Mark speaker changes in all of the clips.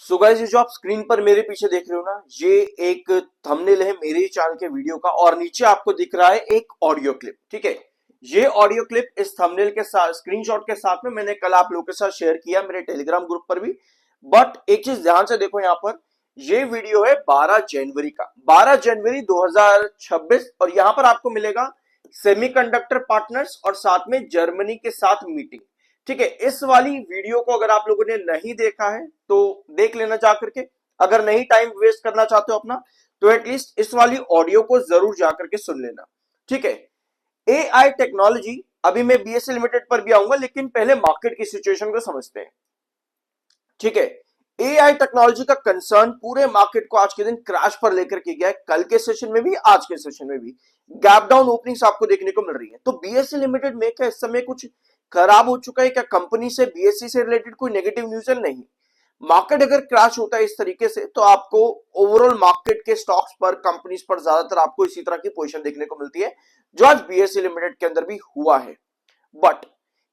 Speaker 1: So guys, ये जो आप स्क्रीन पर मेरे पीछे देख रहे हो ना, ये एक थंबनेल है मेरे चैनल के वीडियो का और नीचे आपको दिख रहा है एक ऑडियो क्लिप। ठीक है, ये ऑडियो क्लिप इस थंबनेल के साथ स्क्रीनशॉट के साथ में मैंने कल आप लोगों के साथ शेयर किया मेरे टेलीग्राम ग्रुप पर भी। बट एक चीज ध्यान से देखो, यहाँ पर ये वीडियो है 12 जनवरी का, 12 जनवरी 2026 और यहाँ पर आपको मिलेगा सेमीकंडक्टर पार्टनर्स और साथ में जर्मनी के साथ मीटिंग। ठीक है, इस वाली वीडियो को अगर आप लोगों ने नहीं देखा है तो देख लेना जा करके। अगर नहीं टाइम वेस्ट करना चाहते हो अपना, तो एटलीस्ट इस वाली ऑडियो को जरूर जाकर के सुन लेना। ठीक है, एआई टेक्नोलॉजी, अभी मैं बीएससी लिमिटेड पर भी आऊंगा, लेकिन पहले मार्केट की सिचुएशन को समझते हैं। ठीक है, एआई टेक्नोलॉजी का कंसर्न पूरे मार्केट को आज के दिन क्रैश पर लेकर के गया है, कल के सेशन में भी आज के सेशन में भी गैप डाउन ओपनिंग्स आपको देखने को मिल रही है। तो बीएससी लिमिटेड में क्या इस समय कुछ खराब हो चुका है क्या? कंपनी से बीएससी से रिलेटेड कोई नेगेटिव न्यूज है? नहीं। मार्केट अगर क्रैश होता है इस तरीके से तो आपको ओवरऑल मार्केट के स्टॉक्स पर, कंपनीज पर ज्यादातर आपको इसी तरह की पोजीशन देखने को मिलती है, जो आज बीएससी लिमिटेड के अंदर भी हुआ है। बट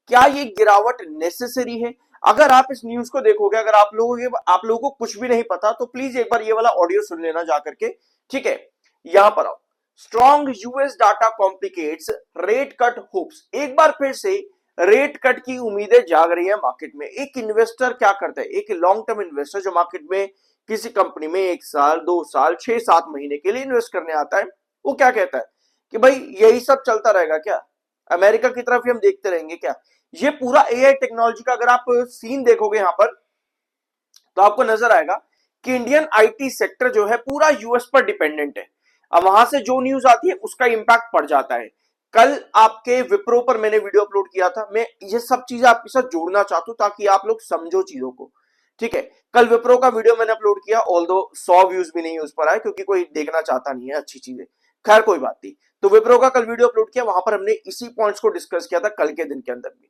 Speaker 1: क्या ये गिरावट नेसेसरी है? अगर आप इस न्यूज को देखोगे, अगर आप लोगों को कुछ भी नहीं पता, तो प्लीज एक बार ये वाला ऑडियो सुन लेना जाकर के। ठीक है, यहां पर आओ। Strong US data complicates rate cut hopes. एक बार फिर से रेट कट की उम्मीदें जाग रही है मार्केट में। एक इन्वेस्टर क्या करता है, एक लॉन्ग टर्म इन्वेस्टर जो मार्केट में किसी कंपनी में 1 साल 2 साल 6-7 महीने के लिए इन्वेस्ट करने आता है, वो क्या कहता है कि भाई यही सब चलता रहेगा क्या? अमेरिका की तरफ ही हम देखते रहेंगे क्या? ये पूरा एआई टेक्नोलॉजी का अगर आप सीन देखोगे यहां पर, तो आपको नजर आएगा कि इंडियन आईटी सेक्टर जो है पूरा यूएस पर डिपेंडेंट है। अब वहां से जो न्यूज आती है उसका इंपैक्ट पड़ जाता है। कल आपके विप्रो पर मैंने वीडियो अपलोड किया था, मैं ये सब चीजें आपके साथ जोड़ना चाहता हूं ताकि आप लोग समझो चीजों को। ठीक है, कल विप्रो का वीडियो मैंने अपलोड किया, ऑल्दो 100 व्यूज भी नहीं उस पर आए क्योंकि कोई देखना चाहता नहीं है अच्छी चीजें। खैर कोई बात नहीं। तो विप्रो का कल वीडियो अपलोड किया, वहां पर हमने इसी पॉइंट्स को डिस्कस किया था कल के दिन के अंदर भी,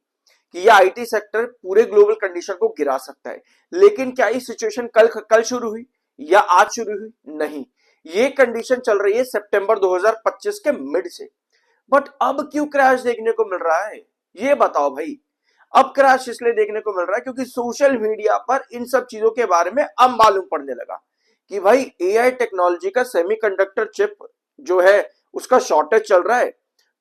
Speaker 1: कि यह आईटी सेक्टर पूरे ग्लोबल कंडीशन को गिरा सकता है। लेकिन क्या ये सिचुएशन कल शुरू हुई या आज शुरू हुई? नहीं, ये कंडीशन चल रही है सितंबर 2025 के मिड से। बट अब क्यों क्रैश देखने को मिल रहा है, ये बताओ भाई। अब क्रैश इसलिए देखने को मिल रहा है क्योंकि सोशल मीडिया पर इन सब चीजों के बारे में अब मालूम पड़ने लगा कि भाई एआई टेक्नोलॉजी का सेमीकंडक्टर चिप जो है उसका शॉर्टेज चल रहा है।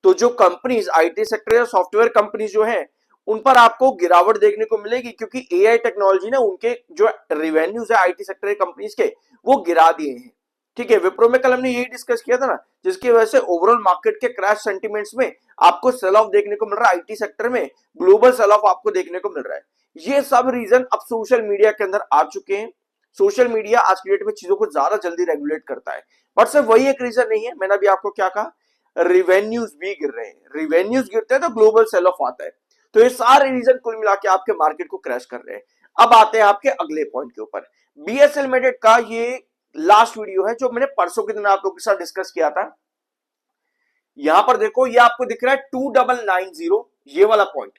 Speaker 1: तो जो कंपनीज, आईटी सेक्टर या सॉफ्टवेयर कंपनीज जो है, उन पर आपको गिरावट देखने को मिलेगी क्योंकि एआई टेक्नोलॉजी ने उनके जो रेवेन्यूज है आईटी सेक्टर कंपनीज के, वो गिरा दिए हैं। ठीक है, विप्रो में कल हमने यही डिस्कस किया था ना, जिसकी वजह से ओवरऑल मार्केट के क्रैश सेंटिमेंट्स में आपको सेल ऑफ देखने को मिल रहा है। आईटी सेक्टर में ग्लोबल सेल ऑफ आपको देखने को मिल रहा है। ये सब रीजन अब सोशल मीडिया के अंदर आ चुके हैं। सोशल मीडिया आज की डेट में चीजों को ज्यादा जल्दी रेगुलेट करता है। बट सिर्फ वही एक रीजन नहीं है, मैंने अभी आपको क्या कहा, रिवेन्यूज भी गिर रहे हैं। रिवेन्यूज गिरते हैं तो ग्लोबल सेल ऑफ आता है। तो ये सारे रीजन कुल मिला के आपके मार्केट को क्रैश कर रहे हैं। अब आते हैं आपके अगले पॉइंट के ऊपर। बीएसएल लिमिटेड का ये लास्ट वीडियो है जो मैंने परसों के दिन आप लोगों के साथ डिस्कस किया था। यहां पर देखो, ये आपको दिख रहा है 2990, ये वाला पॉइंट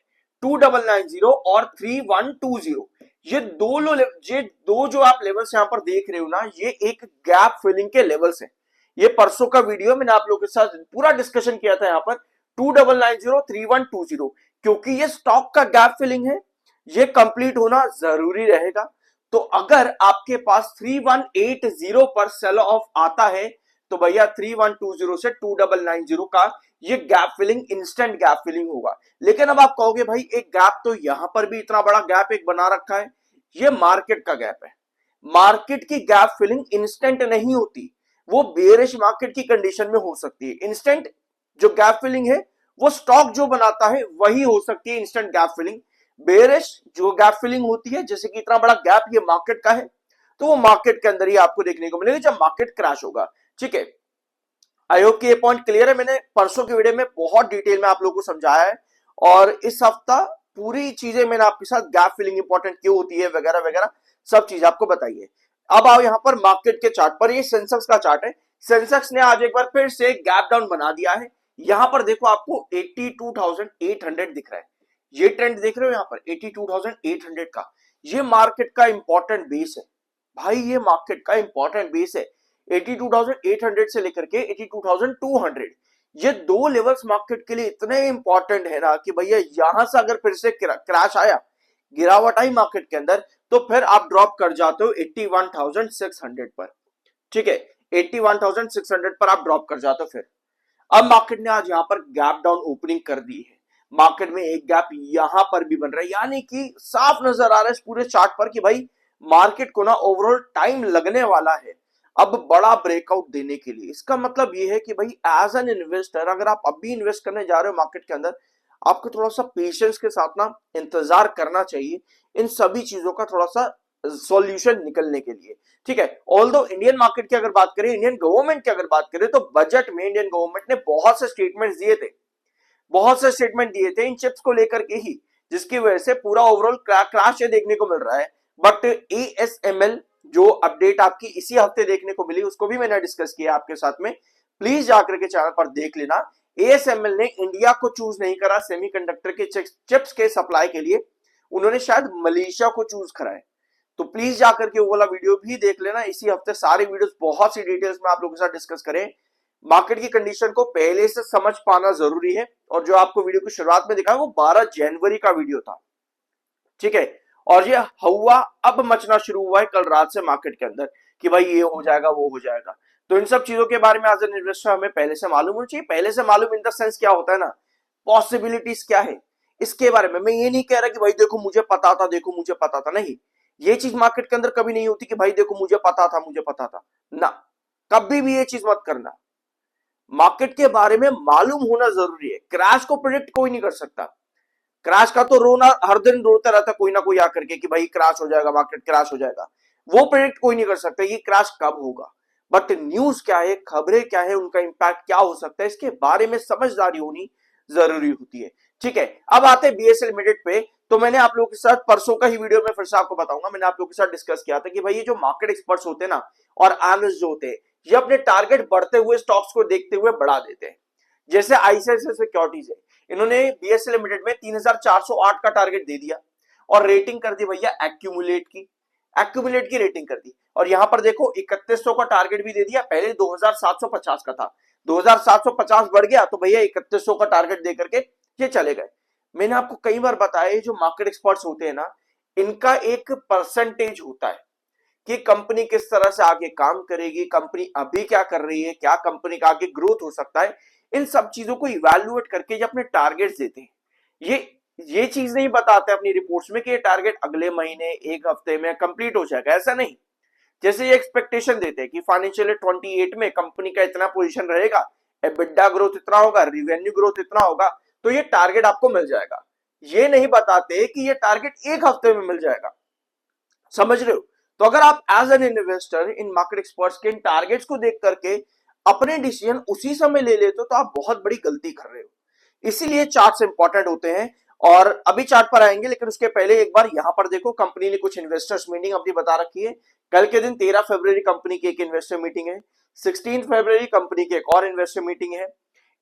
Speaker 1: 2990 और 3120। ये दो जो आप लेवल्स यहां पर देख रहे हो ना, ये एक गैप फिलिंग के लेवल्स हैं। ये परसों का वीडियो मैंने आप लोगों के साथ पूरा डिस्कशन किया था। यहां पर 2990 3120, क्योंकि ये स्टॉक का गैप फिलिंग है, ये कंप्लीट होना जरूरी रहेगा। तो अगर आपके पास 3180 पर सेल ऑफ आता है तो भैया 3120 से 2990 का ये gap filling, instant gap filling होगा। लेकिन अब आप कहोगे भाई एक गैप तो यहां पर भी इतना बड़ा गैप एक बना रखा है, ये मार्केट का गैप है। मार्केट की गैप फिलिंग इंस्टेंट नहीं होती, वो बेरिश मार्केट की कंडीशन में हो सकती है। इंस्टेंट जो गैप फिलिंग है वो स्टॉक जो बनाता है वही हो सकती है इंस्टेंट गैप फिलिंग। बेरिश जो गैप फिलिंग होती है, जैसे कि इतना बड़ा गैप ये मार्केट का है, तो वो मार्केट के अंदर ही आपको देखने को मिलेगा जब मार्केट क्रैश होगा। ठीक है, आई होप कि ये पॉइंट क्लियर है। मैंने परसों के वीडियो में बहुत डिटेल में आप लोगों को समझाया है और इस हफ्ता पूरी चीजें मैंने आपके साथ गैप फिलिंग इंपॉर्टेंट क्यों होती है वगैरह वगैरह सब चीज आपको बताई है। अब आओ यहां पर मार्केट के चार्ट पर, ये सेंसेक्स का चार्ट है। सेंसेक्स ने आज एक बार फिर से गैप डाउन बना दिया है। यहां पर देखो आपको 82,800 दिख रहा है। ये ट्रेंड देख रहे हो यहां पर 82,800 का, ये मार्केट का इंपॉर्टेंट बेस है भाई, ये मार्केट का इंपॉर्टेंट बेस है। 82,800 से लेकर के 82,200, ये दो लेवल्स मार्केट के लिए इतने इंपॉर्टेंट है ना कि भैया यहां से अगर फिर से क्रैश आया, गिरावट आई मार्केट के अंदर, तो फिर आप ड्रॉप कर जाते हो 81,600 पर। ठीक है, 81,600 पर आप ड्रॉप कर जाते हो। फिर अब मार्केट ने आज यहां पर गैप डाउन ओपनिंग कर दी है, मार्केट में एक गैप यहां पर भी बन रहा है, यानी कि साफ नजर आ रहा है इस पूरे चार्ट पर कि भाई मार्केट को ना ओवरऑल टाइम लगने वाला है अब बड़ा ब्रेकआउट देने के लिए। इसका मतलब ये है कि भाई एज एन इन्वेस्टर अगर आप अभी इन्वेस्ट करने जा रहे हो मार्केट के अंदर, आपको थोड़ा सा पेशेंस के साथ ना इंतजार करना चाहिए इन सभी चीजों का थोड़ा सा सॉल्यूशन निकलने के लिए। ठीक है, ऑल्दो इंडियन मार्केट की अगर बात करें, इंडियन गवर्नमेंट की अगर बात करें, तो बजट में इंडियन गवर्नमेंट ने बहुत से स्टेटमेंट दिए थे, बहुत से स्टेटमेंट दिए थे इन चिप्स को लेकर के ही, जिसकी वजह से पूरा ओवरऑल क्रैश देखने को मिल रहा है। बट एएसएमएल जो अपडेट आपकी इसी हफ्ते देखने को मिली, उसको भी मैंने डिस्कस किया आपके साथ में, प्लीज जाकर के चैनल पर देख लेना। एएसएमएल ने इंडिया को चूज नहीं करा सेमीकंडक्टर के चिप्स के सप्लाई के लिए, उन्होंने शायद मलेशिया को चूज करा है। तो प्लीज जाकर के वो वाला वीडियो भी देख लेना। इसी हफ्ते सारे वीडियोस बहुत सी डिटेल्स में आप लोगों के साथ डिस्कस करें। मार्केट की कंडीशन को पहले से समझ पाना जरूरी है, और जो आपको वीडियो की शुरुआत में दिखा वो 12 जनवरी का वीडियो था। ठीक है, और ये हवा अब मचना शुरू हुआ है कल रात से मार्केट के अंदर कि भाई ये हो जाएगा वो हो जाएगा। तो इन सब चीजों के बारे में एज एन इन्वेस्टर हमें पहले से मालूम होना चाहिए। पहले से मालूम इन द सेंस क्या होता है ना, पॉसिबिलिटीज क्या है इसके बारे में। मैं ये नहीं कह रहा कि भाई देखो मुझे पता था, देखो मुझे पता था, नहीं, ये चीज मार्केट के अंदर कभी नहीं होती कि भाई देखो मुझे पता था, मुझे पता था ना, कभी भी ये चीज मत करना। मार्केट के बारे में मालूम होना जरूरी है। क्रैश को प्रिडिक्ट कोई नहीं कर सकता, क्रैश का तो रोना हर दिन रोता रहता कोई ना कोई आकर के कि भाई क्रैश हो जाएगा, मार्केट क्रैश हो जाएगा, वो प्रिडिक्ट कोई नहीं कर सकता ये क्रैश कब होगा। बट न्यूज क्या है, खबरें क्या है, उनका इंपैक्ट क्या हो सकता है, इसके बारे में समझदारी होनी जरूरी होती है। ठीक है, अब आते हैं बीएसएल लिमिटेड पे। तो मैंने आप लोगों के साथ परसों का ही वीडियो में फिर से आपको बताऊंगा, मैंने आप लोगों के साथ डिस्कस किया था कि भाई ये जो मार्केट एक्सपर्ट्स होते हैं ना और एनालिस्ट जो होते हैं, ये अपने टारगेट बढ़ते हुए स्टॉक्स को देखते हुए बढ़ा देते हैं। जैसे आईसीआईसीआई सिक्योरिटीज है, इन्होंने बीएसएल लिमिटेड में 3408 का टारगेट दे दिया और रेटिंग कर दी भैया एक्यूमुलेट की रेटिंग कर दी। और यहां पर देखो 3100 का टारगेट भी दे दिया, पहले 2750 का था, 2750 बढ़ गया तो भैया 3100 का टारगेट दे करके ये चले गए। मैंने आपको कई बार बताया जो मार्केट एक्सपर्ट्स होते हैं ना, इनका एक परसेंटेज होता है कि कंपनी किस तरह से आगे काम करेगी, कंपनी अभी क्या कर रही है, क्या कंपनी का आगे ग्रोथ हो सकता है, इन सब चीजों को इवैल्यूएट करके जो अपने टारगेट्स देते हैं, ये चीज नहीं बताते अपनी रिपोर्ट्स में कि ये टारगेट अगले महीने एक हफ्ते में कंप्लीट हो जाएगा, ऐसा नहीं। जैसे ये एक्सपेक्टेशन देते हैं कि फाइनेंशियल ईयर 28 में कंपनी का इतना पोजीशन रहेगा, एबिटा ग्रोथ इतना होगा, रिवेन्यू ग्रोथ इतना होगा, तो ये टारगेट आपको मिल जाएगा। ये नहीं बताते कि ये टारगेट एक हफ्ते में मिल जाएगा, समझ रहे हो। तो अगर आप as an investor in market experts के इन टारगेट्स को देख करके अपने डिसीजन उसी समय ले लेते हो तो आप बहुत बड़ी गलती कर रहे हो। इसीलिए चार्ट्स इंपॉर्टेंट होते हैं, और अभी चार्ट पर आएंगे, लेकिन उसके पहले एक बार यहां पर देखो कंपनी ने कुछ इन्वेस्टर्स मीटिंग अपनी बता रखी है। कल के दिन 13 फरवरी कंपनी की एक इन्वेस्टर मीटिंग है, 16 फरवरी कंपनी की एक और इन्वेस्टर मीटिंग है,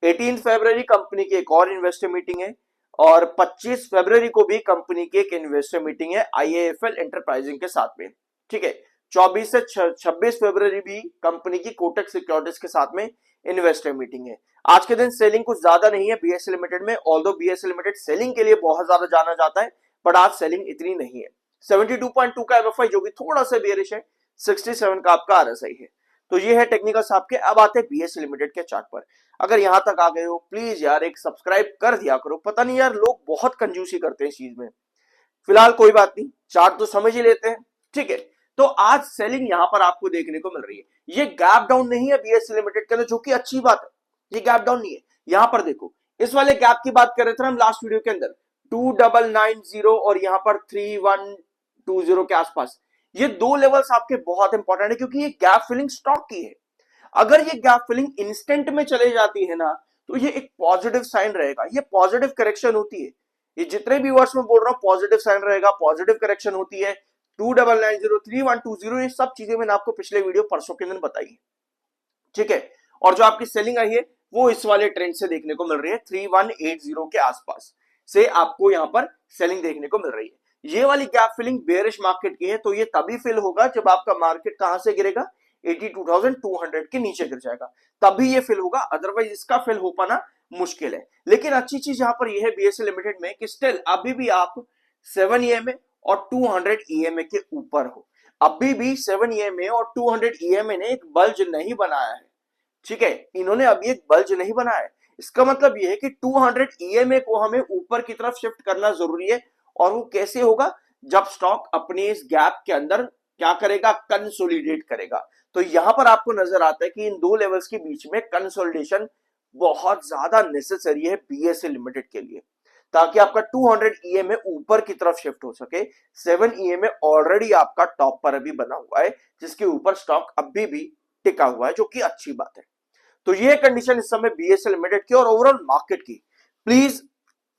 Speaker 1: 18 फरवरी कंपनी की एक और इन्वेस्टर मीटिंग है, और 25 फरवरी को भी कंपनी की एक इन्वेस्टर मीटिंग है आईएएफएल एंटरप्राइजिंग के साथ में। ठीक है, 24 से 26 फरवरी भी कंपनी की कोटक सिक्योरिटीज के साथ में इन्वेस्टर मीटिंग है। आज के दिन सेलिंग कुछ ज्यादा नहीं है बीएसएल लिमिटेड में, ऑल्दो बीएसएल लिमिटेड सेलिंग के लिए बहुत ज्यादा जाना जाता है, बट आज सेलिंग इतनी नहीं है। 72.2 का एमएफआई जो कि थोड़ा सा बेरिश है, 67 का आपका आरएसआई है। तो ये है टेक्निकल आपके। अब आते हैं बीएसएल लिमिटेड के चार्ट पर। अगर यहां तक आ गए हो प्लीज यार एक सब्सक्राइब कर दिया करो, पता नहीं यार लोग बहुत कंजूसी करते हैं इस चीज में। फिलहाल कोई बात नहीं, चार्ट तो समझ ही लेते हैं। ठीक है, तो आज सेलिंग यहां पर आपको देखने को मिल रही है, ये गैप डाउन नहीं है बीएसएल लिमिटेड के अंदर, जो कि अच्छी बात है, ये गैप डाउन नहीं है। यहां पर देखो इस वाले गैप की बात कर रहे थे हम लास्ट वीडियो के अंदर, 2990 और यहां पर 3120 के आसपास, ये दो लेवल्स आपके बहुत इंपॉर्टेंट है, क्योंकि ये गैप फिलिंग स्टॉक की है। अगर ये गैप फिलिंग इंस्टेंट में चले जाती है ना, तो ये एक पॉजिटिव साइन रहेगा, ये पॉजिटिव करेक्शन होती है। ये जितने भी वर्ड्स में बोल रहा हूं पॉजिटिव साइन रहेगा, पॉजिटिव करेक्शन होती है। 2990 3120 ये सब चीजें मैंने आपको पिछले वीडियो परसों के दिन बताई है। ठीक है, और जो आपकी सेलिंग आई है वो इस वाले ट्रेंड से देखने को मिल रही है, 3180 के आसपास से आपको यहां पर सेलिंग देखने को मिल रही है। ये वाली गैप फिलिंग बेरिश मार्केट की है, तो ये तभी फिल होगा जब आपका मार्केट कहां से गिरेगा, 82,200 के नीचे गिर जाएगा, तभी ये फिल होगा, अदरवाइज इसका फिल हो पाना मुश्किल है। लेकिन अच्छी चीज यहां पर यह है बीएसएल लिमिटेड में कि स्टिल अभी भी आप 7 EMA और 200 EMA के ऊपर हो। अभी भी 7 EMA और 200 EMA ने एक बल्ज नहीं बनाया है, ठीक है, इन्होंने अभी एक बल्ज नहीं बनाया है। इसका मतलब यह है कि 200 EMA को हमें ऊपर की तरफ शिफ्ट करना जरूरी है। और वो कैसे होगा, जब स्टॉक अपने इस गैप के अंदर क्या करेगा, कंसोलिडेट करेगा। तो यहां पर आपको नजर आता है कि इन दो लेवल्स के बीच में कंसोलिडेशन बहुत ज्यादा नेसेसरी है BSE लिमिटेड के लिए, ताकि आपका 200 EMA ऊपर की तरफ शिफ्ट हो सके। 7 EMA ऑलरेडी आपका टॉप पर अभी बना हुआ है, जिसके ऊपर स्टॉक अभी भी टिका हुआ है, जो कि अच्छी बात है। तो ये कंडीशन इस समय BSE लिमिटेड की और ओवरऑल मार्केट की। प्लीज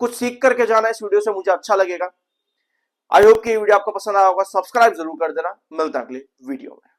Speaker 1: कुछ सीख करके जाना इस वीडियो से, मुझे अच्छा लगेगा। आई होप कि ये वीडियो आपको पसंद आया होगा। सब्सक्राइब जरूर कर देना। मिलता है अगले वीडियो में।